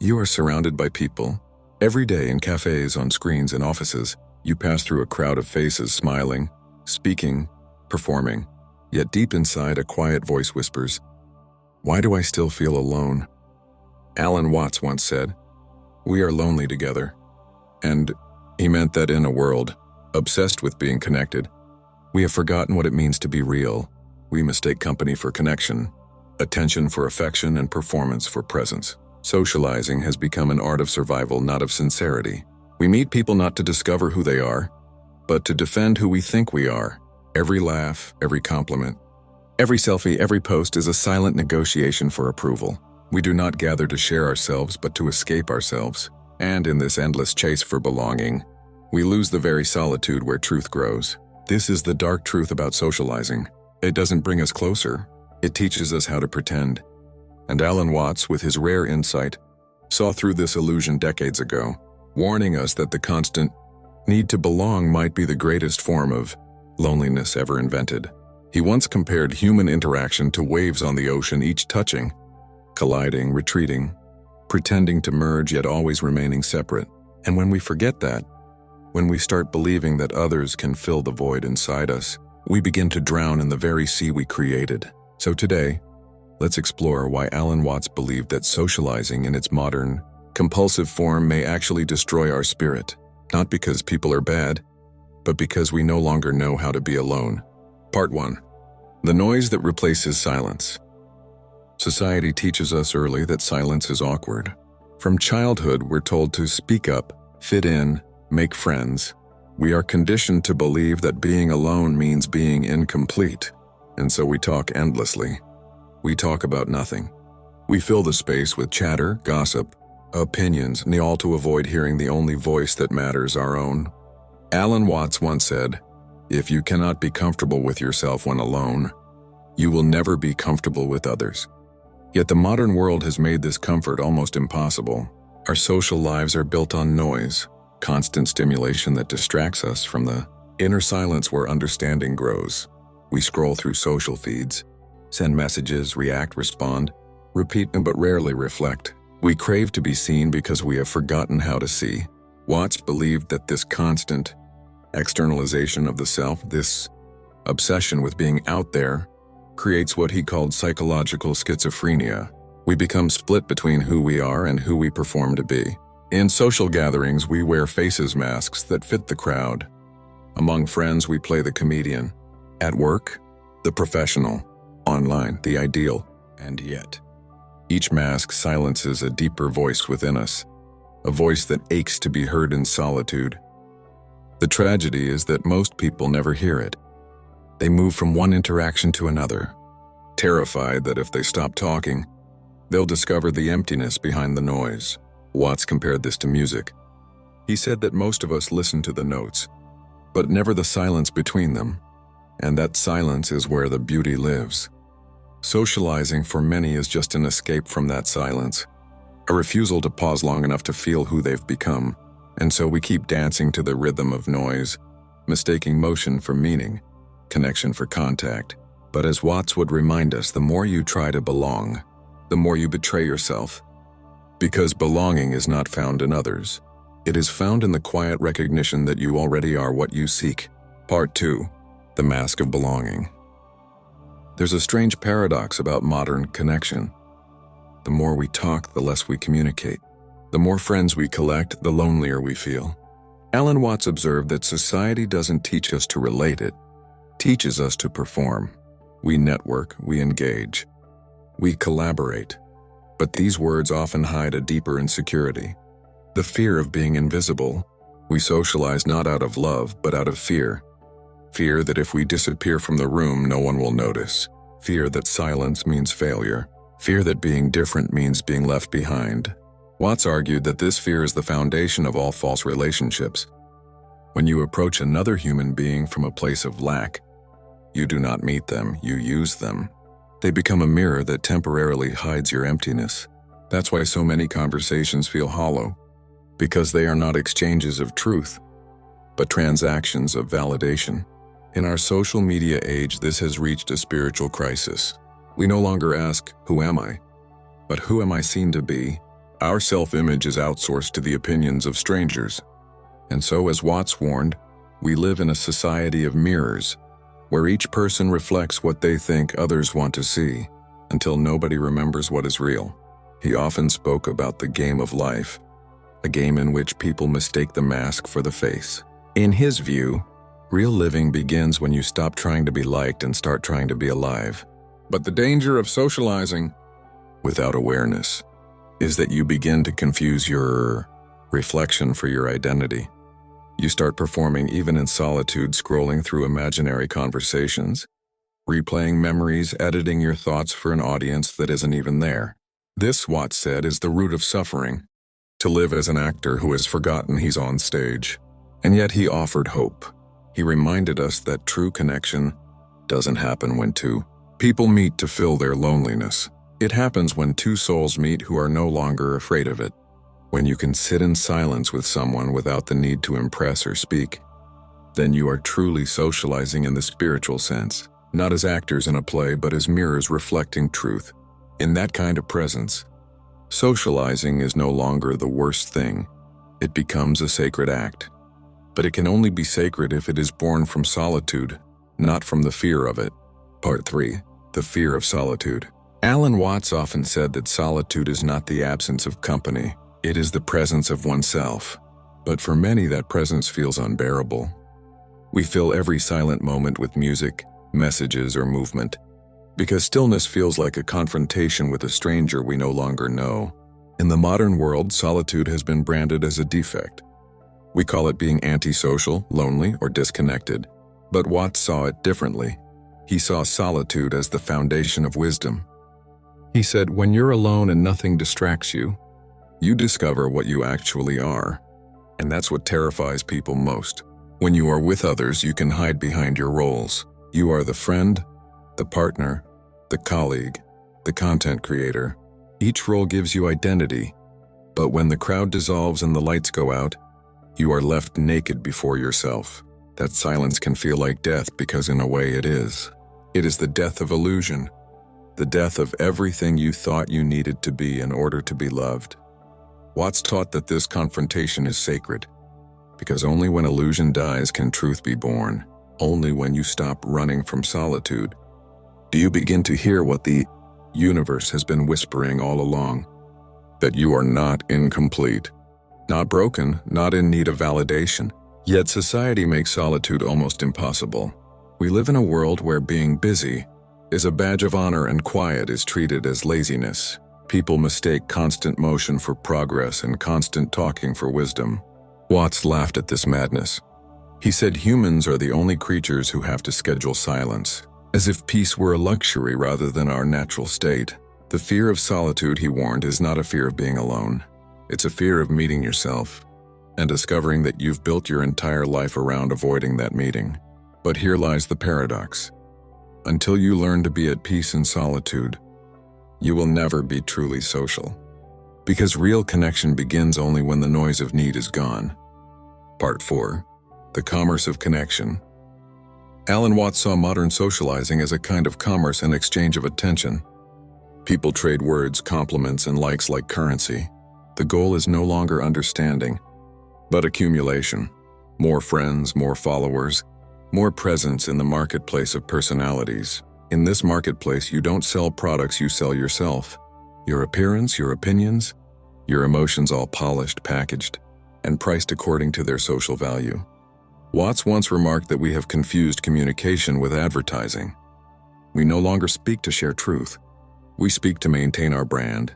You are surrounded by people. Every day in cafes, on screens, in offices, you pass through a crowd of faces smiling, speaking, performing. Yet deep inside, a quiet voice whispers, "Why do I still feel alone?" Alan Watts once said, "We are lonely together." And he meant that in a world obsessed with being connected, we have forgotten what it means to be real. We mistake company for connection, attention for affection, and performance for presence. Socializing has become an art of survival, not of sincerity. We meet people not to discover who they are, but to defend who we think we are. Every laugh, every compliment, every selfie, every post is a silent negotiation for approval. We do not gather to share ourselves, but to escape ourselves. And in this endless chase for belonging, we lose the very solitude where truth grows. This is the dark truth about socializing. It doesn't bring us closer. It teaches us how to pretend. And Alan Watts, with his rare insight, saw through this illusion decades ago, warning us that the constant need to belong might be the greatest form of loneliness ever invented. He once compared human interaction to waves on the ocean, each touching, colliding, retreating, pretending to merge yet always remaining separate. And when we forget that, when we start believing that others can fill the void inside us, we begin to drown in the very sea we created. So today, let's explore why Alan Watts believed that socializing in its modern, compulsive form may actually destroy our spirit, not because people are bad, but because we no longer know how to be alone. Part 1. The noise that replaces silence. Society teaches us early that silence is awkward. From childhood, we're told to speak up, fit in, make friends. We are conditioned to believe that being alone means being incomplete, and so we talk endlessly. We talk about nothing. We fill the space with chatter, gossip, opinions, and all to avoid hearing the only voice that matters, our own. Alan Watts once said, "If you cannot be comfortable with yourself when alone, you will never be comfortable with others." Yet the modern world has made this comfort almost impossible. Our social lives are built on noise, constant stimulation that distracts us from the inner silence where understanding grows. We scroll through social feeds, send messages, react, respond, repeat, but rarely reflect. We crave to be seen because we have forgotten how to see. Watts believed that this constant externalization of the self, this obsession with being out there, creates what he called psychological schizophrenia. We become split between who we are and who we perform to be. In social gatherings, we wear faces masks that fit the crowd. Among friends, we play the comedian. At work, the professional. Online, the ideal. And yet, each mask silences a deeper voice within us, a voice that aches to be heard in solitude. The tragedy is that most people never hear it. They move from one interaction to another, terrified that if they stop talking, they'll discover the emptiness behind the noise. Watts compared this to music. He said that most of us listen to the notes, but never the silence between them, and that silence is where the beauty lives. Socializing for many is just an escape from that silence, a refusal to pause long enough to feel who they've become, and so we keep dancing to the rhythm of noise, mistaking motion for meaning, connection for contact. But as Watts would remind us, the more you try to belong, the more you betray yourself. Because belonging is not found in others. It is found in the quiet recognition that you already are what you seek. Part 2. The mask of belonging. There's a strange paradox about modern connection. The more we talk, the less we communicate. The more friends we collect, the lonelier we feel. Alan Watts observed that society doesn't teach us to relate, it teaches us to perform. We network, we engage, we collaborate. But these words often hide a deeper insecurity. The fear of being invisible. We socialize not out of love, but out of fear. Fear that if we disappear from the room, no one will notice. Fear that silence means failure. Fear that being different means being left behind. Watts argued that this fear is the foundation of all false relationships. When you approach another human being from a place of lack, you do not meet them, you use them. They become a mirror that temporarily hides your emptiness. That's why so many conversations feel hollow, because they are not exchanges of truth, but transactions of validation. In our social media age, this has reached a spiritual crisis. We no longer ask, "Who am I?" but "Who am I seen to be?" Our self-image is outsourced to the opinions of strangers. And so, as Watts warned, we live in a society of mirrors, where each person reflects what they think others want to see, until nobody remembers what is real. He often spoke about the game of life, a game in which people mistake the mask for the face. In his view, real living begins when you stop trying to be liked and start trying to be alive. But the danger of socializing without awareness is that you begin to confuse your reflection for your identity. You start performing even in solitude, scrolling through imaginary conversations, replaying memories, editing your thoughts for an audience that isn't even there. This, Watts said, is the root of suffering, to live as an actor who has forgotten he's on stage. And yet he offered hope. He reminded us that true connection doesn't happen when two people meet to fill their loneliness. It happens when two souls meet who are no longer afraid of it. When you can sit in silence with someone without the need to impress or speak, then you are truly socializing in the spiritual sense, not as actors in a play, but as mirrors reflecting truth. In that kind of presence, socializing is no longer the worst thing. It becomes a sacred act. But it can only be sacred if it is born from solitude, not from the fear of it. Part 3. The fear of solitude. Alan Watts often said that solitude is not the absence of company, it is the presence of oneself. But for many, that presence feels unbearable. We fill every silent moment with music, messages, or movement, because stillness feels like a confrontation with a stranger we no longer know. In the modern world, solitude has been branded as a defect. We call it being antisocial, lonely, or disconnected. But Watts saw it differently. He saw solitude as the foundation of wisdom. He said, when you're alone and nothing distracts you, you discover what you actually are. And that's what terrifies people most. When you are with others, you can hide behind your roles. You are the friend, the partner, the colleague, the content creator. Each role gives you identity. But when the crowd dissolves and the lights go out, you are left naked before yourself. That silence can feel like death because in a way it is. It is the death of illusion, the death of everything you thought you needed to be in order to be loved. Watts taught that this confrontation is sacred, because only when illusion dies can truth be born. Only when you stop running from solitude do you begin to hear what the universe has been whispering all along, that you are not incomplete, not broken, not in need of validation. Yet society makes solitude almost impossible. We live in a world where being busy is a badge of honor and quiet is treated as laziness. People mistake constant motion for progress and constant talking for wisdom. Watts laughed at this madness. He said humans are the only creatures who have to schedule silence, as if peace were a luxury rather than our natural state. The fear of solitude, he warned, is not a fear of being alone. It's a fear of meeting yourself and discovering that you've built your entire life around avoiding that meeting. But here lies the paradox. Until you learn to be at peace in solitude, you will never be truly social. Because real connection begins only when the noise of need is gone. Part 4. The commerce of connection. Alan Watts saw modern socializing as a kind of commerce and exchange of attention. People trade words, compliments, and likes like currency. The goal is no longer understanding, but accumulation. More friends, more followers, more presence in the marketplace of personalities. In this marketplace, you don't sell products, you sell yourself. Your appearance, your opinions, your emotions, all polished, packaged, and priced according to their social value. Watts once remarked that we have confused communication with advertising. We no longer speak to share truth. We speak to maintain our brand.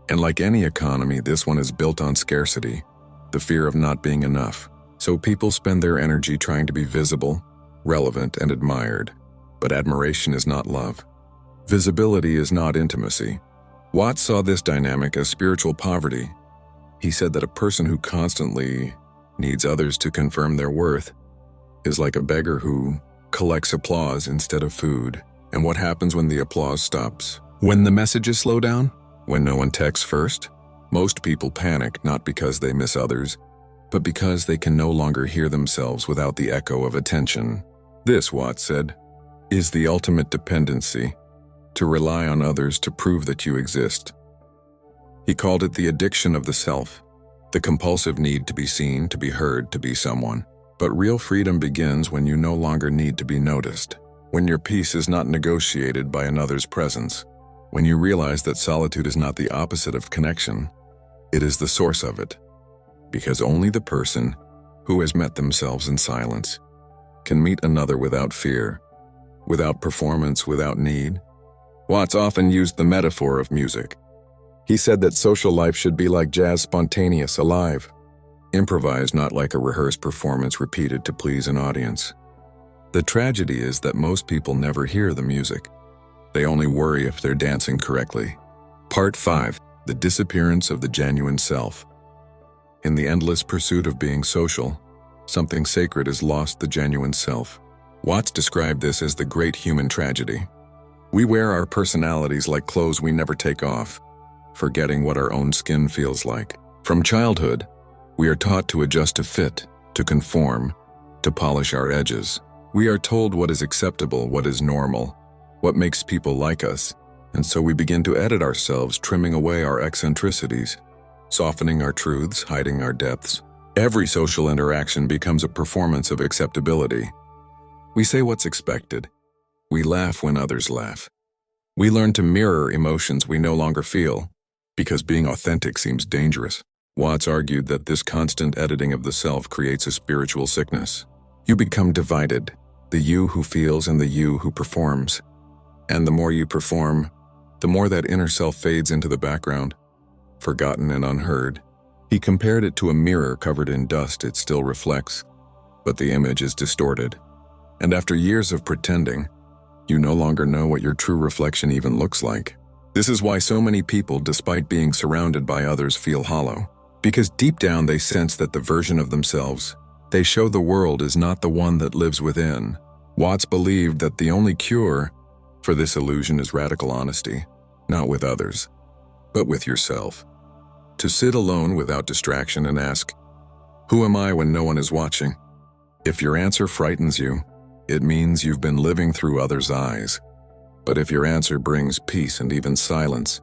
And like any economy, this one is built on scarcity, the fear of not being enough. So people spend their energy trying to be visible, relevant, and admired. But admiration is not love. Visibility is not intimacy. Watts saw this dynamic as spiritual poverty. He said that a person who constantly needs others to confirm their worth is like a beggar who collects applause instead of food. And what happens when the applause stops? When the messages slow down? When no one texts first? Most people panic not because they miss others, but because they can no longer hear themselves without the echo of attention. This, Watts said, is the ultimate dependency, to rely on others to prove that you exist. He called it the addiction of the self, the compulsive need to be seen, to be heard, to be someone. But real freedom begins when you no longer need to be noticed, when your peace is not negotiated by another's presence, when you realize that solitude is not the opposite of connection, it is the source of it. Because only the person who has met themselves in silence can meet another without fear, without performance, without need. Watts often used the metaphor of music. He said that social life should be like jazz, spontaneous, alive, improvised, not like a rehearsed performance repeated to please an audience. The tragedy is that most people never hear the music. They only worry if they're dancing correctly. Part 5. The disappearance of the genuine self. In the endless pursuit of being social, something sacred has lost the genuine self. Watts described this as the great human tragedy. We wear our personalities like clothes we never take off, forgetting what our own skin feels like. From childhood, we are taught to adjust to fit, to conform, to polish our edges. We are told what is acceptable, what is normal, what makes people like us, and so we begin to edit ourselves, trimming away our eccentricities, softening our truths, hiding our depths. Every social interaction becomes a performance of acceptability. We say what's expected. We laugh when others laugh. We learn to mirror emotions we no longer feel, because being authentic seems dangerous. Watts argued that this constant editing of the self creates a spiritual sickness. You become divided, the you who feels and the you who performs. And the more you perform, the more that inner self fades into the background, forgotten and unheard. He compared it to a mirror covered in dust. It still reflects, but the image is distorted. And after years of pretending, you no longer know what your true reflection even looks like. This is why so many people, despite being surrounded by others, feel hollow. Because deep down they sense that the version of themselves they show the world is not the one that lives within. Watts believed that the only cure for this illusion is radical honesty, not with others, but with yourself. To sit alone without distraction and ask, "Who am I when no one is watching?" If your answer frightens you, it means you've been living through others' eyes. But if your answer brings peace and even silence,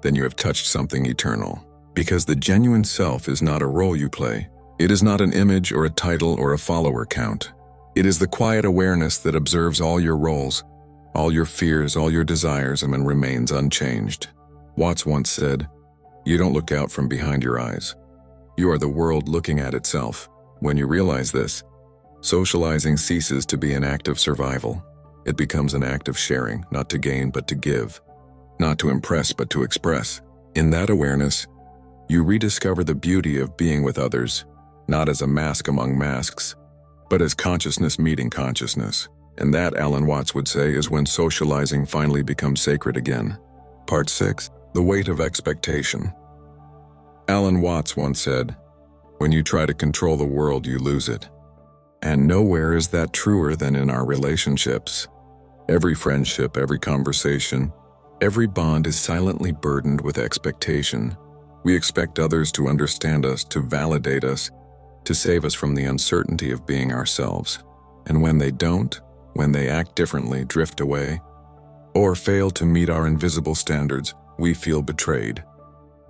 then you have touched something eternal. Because the genuine self is not a role you play. It is not an image or a title or a follower count. It is the quiet awareness that observes all your roles, all your fears, all your desires, and remains unchanged. Watts once said, "You don't look out from behind your eyes. You are the world looking at itself." When you realize this, socializing ceases to be an act of survival. It becomes an act of sharing, not to gain but to give, not to impress but to express. In that awareness, you rediscover the beauty of being with others, not as a mask among masks, but as consciousness meeting consciousness. And that, Alan Watts would say, is when socializing finally becomes sacred again. Part 6. The weight of expectation. Alan Watts once said, "When you try to control the world, you lose it." And nowhere is that truer than in our relationships. Every friendship, every conversation, every bond is silently burdened with expectation. We expect others to understand us, to validate us, to save us from the uncertainty of being ourselves. And when they don't, when they act differently, drift away, or fail to meet our invisible standards, we feel betrayed.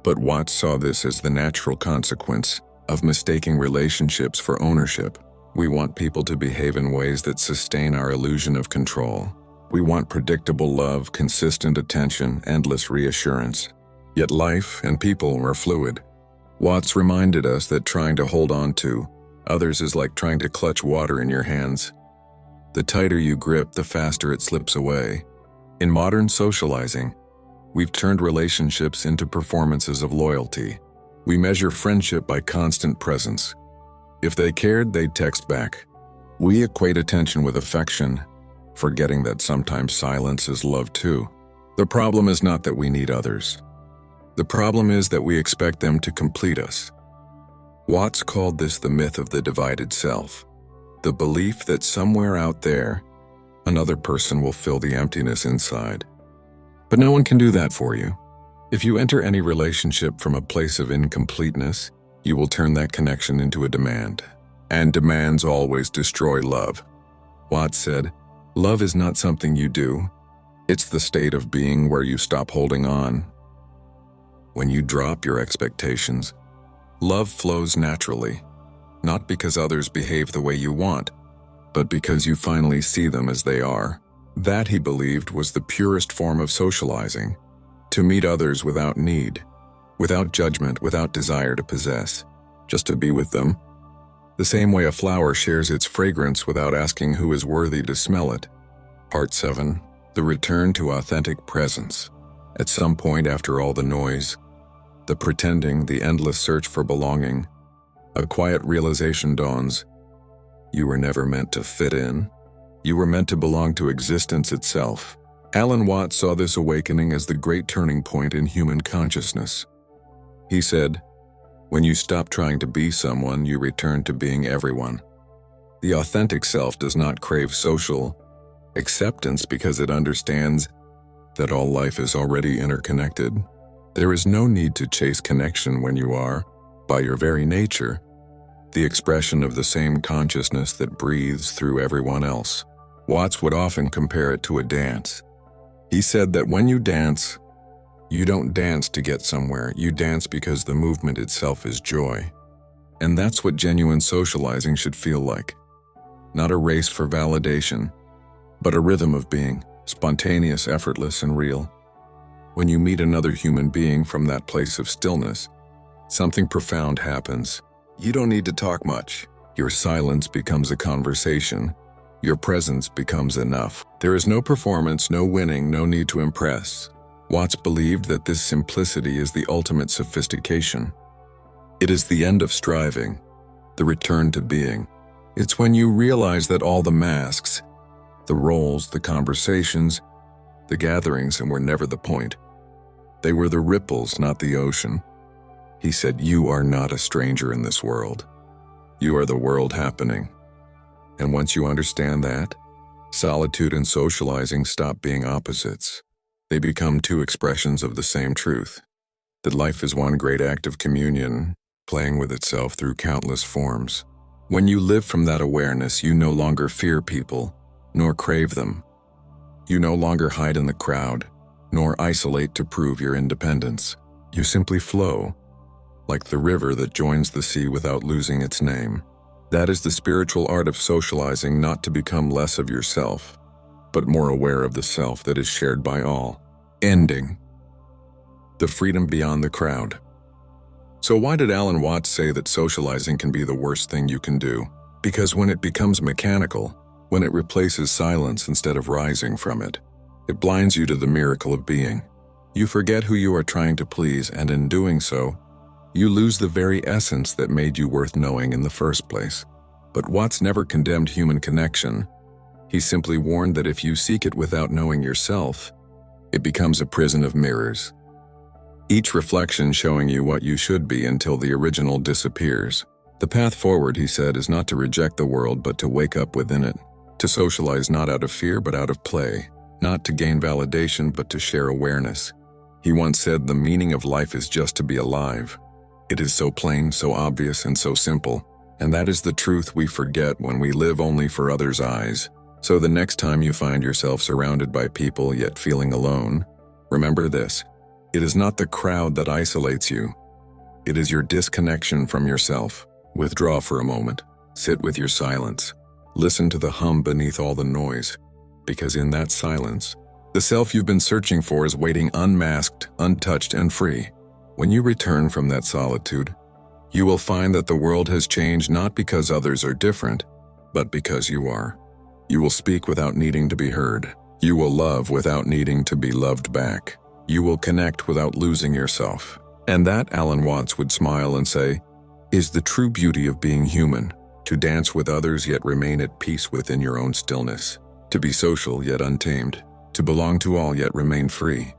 But Watts saw this as the natural consequence of mistaking relationships for ownership. We want people to behave in ways that sustain our illusion of control. We want predictable love, consistent attention, endless reassurance. Yet life and people are fluid. Watts reminded us that trying to hold on to others is like trying to clutch water in your hands. The tighter you grip, the faster it slips away. In modern socializing, we've turned relationships into performances of loyalty. We measure friendship by constant presence. If they cared, they'd text back. We equate attention with affection, forgetting that sometimes silence is love too. The problem is not that we need others. The problem is that we expect them to complete us. Watts called this the myth of the divided self, the belief that somewhere out there, another person will fill the emptiness inside. But no one can do that for you. If you enter any relationship from a place of incompleteness, you will turn that connection into a demand. And demands always destroy love. Watts said, "Love is not something you do. It's the state of being where you stop holding on." When you drop your expectations, love flows naturally, not because others behave the way you want, but because you finally see them as they are. That, he believed, was the purest form of socializing, to meet others without need, without judgment, without desire to possess, just to be with them. The same way a flower shares its fragrance without asking who is worthy to smell it. Part 7. The return to authentic presence. At some point after all the noise, the pretending, the endless search for belonging, a quiet realization dawns. You were never meant to fit in. You were meant to belong to existence itself. Alan Watts saw this awakening as the great turning point in human consciousness. He said, "When you stop trying to be someone, you return to being everyone." The authentic self does not crave social acceptance because it understands that all life is already interconnected. There is no need to chase connection when you are, by your very nature, the expression of the same consciousness that breathes through everyone else. Watts would often compare it to a dance. He said that when you dance, you don't dance to get somewhere, you dance because the movement itself is joy. And that's what genuine socializing should feel like. Not a race for validation, but a rhythm of being, spontaneous, effortless, and real. When you meet another human being from that place of stillness, something profound happens. You don't need to talk much. Your silence becomes a conversation. Your presence becomes enough. There is no performance, no winning, no need to impress. Watts believed that this simplicity is the ultimate sophistication. It is the end of striving, the return to being. It's when you realize that all the masks, the roles, the conversations, the gatherings, and were never the point. They were the ripples, not the ocean. He said, "You are not a stranger in this world. You are the world happening." And once you understand that, solitude and socializing stop being opposites. They become two expressions of the same truth, that life is one great act of communion, playing with itself through countless forms. When you live from that awareness, you no longer fear people, nor crave them. You no longer hide in the crowd, nor isolate to prove your independence. You simply flow, like the river that joins the sea without losing its name. That is the spiritual art of socializing, not to become less of yourself, but more aware of the self that is shared by all. Ending. The freedom beyond the crowd. So why did Alan Watts say that socializing can be the worst thing you can do? Because when it becomes mechanical, when it replaces silence instead of rising from it, it blinds you to the miracle of being. You forget who you are trying to please, and in doing so, you lose the very essence that made you worth knowing in the first place. But Watts never condemned human connection. He simply warned that if you seek it without knowing yourself, it becomes a prison of mirrors. Each reflection showing you what you should be until the original disappears. The path forward, he said, is not to reject the world, but to wake up within it. To socialize not out of fear, but out of play. Not to gain validation, but to share awareness. He once said, "The meaning of life is just to be alive." It is so plain, so obvious, and so simple. And that is the truth we forget when we live only for others' eyes. So the next time you find yourself surrounded by people yet feeling alone, remember this. It is not the crowd that isolates you. It is your disconnection from yourself. Withdraw for a moment. Sit with your silence. Listen to the hum beneath all the noise. Because in that silence, the self you've been searching for is waiting unmasked, untouched, and free. When you return from that solitude, you will find that the world has changed not because others are different, but because you are. You will speak without needing to be heard. You will love without needing to be loved back. You will connect without losing yourself. And that, Alan Watts would smile and say, is the true beauty of being human, to dance with others yet remain at peace within your own stillness, to be social yet untamed, to belong to all yet remain free.